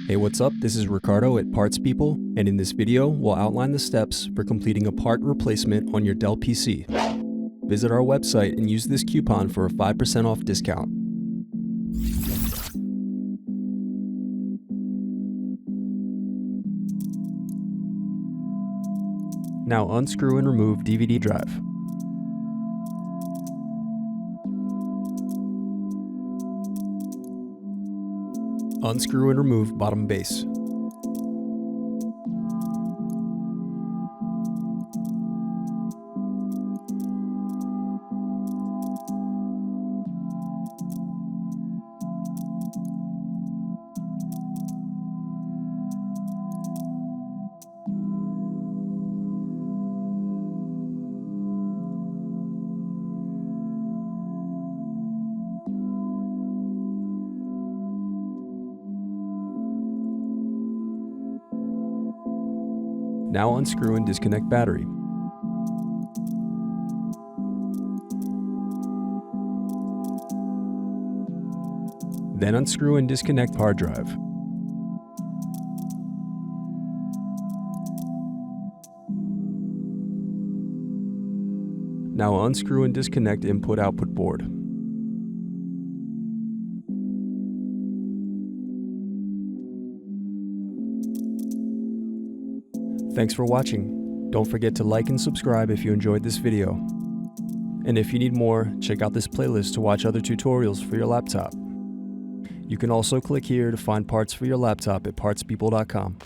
Hey, what's up? This is Ricardo at Parts People, and in this video, we'll outline the steps for completing a part replacement on your Dell PC. Visit our website and use this coupon for a 5% off discount. Now unscrew and remove DVD drive. Unscrew and remove bottom base. Now unscrew and disconnect battery. Then unscrew and disconnect hard drive. Now unscrew and disconnect input-output board. Thanks for watching. Don't forget to like and subscribe if you enjoyed this video. And if you need more, check out this playlist to watch other tutorials for your laptop. You can also click here to find parts for your laptop at partspeople.com.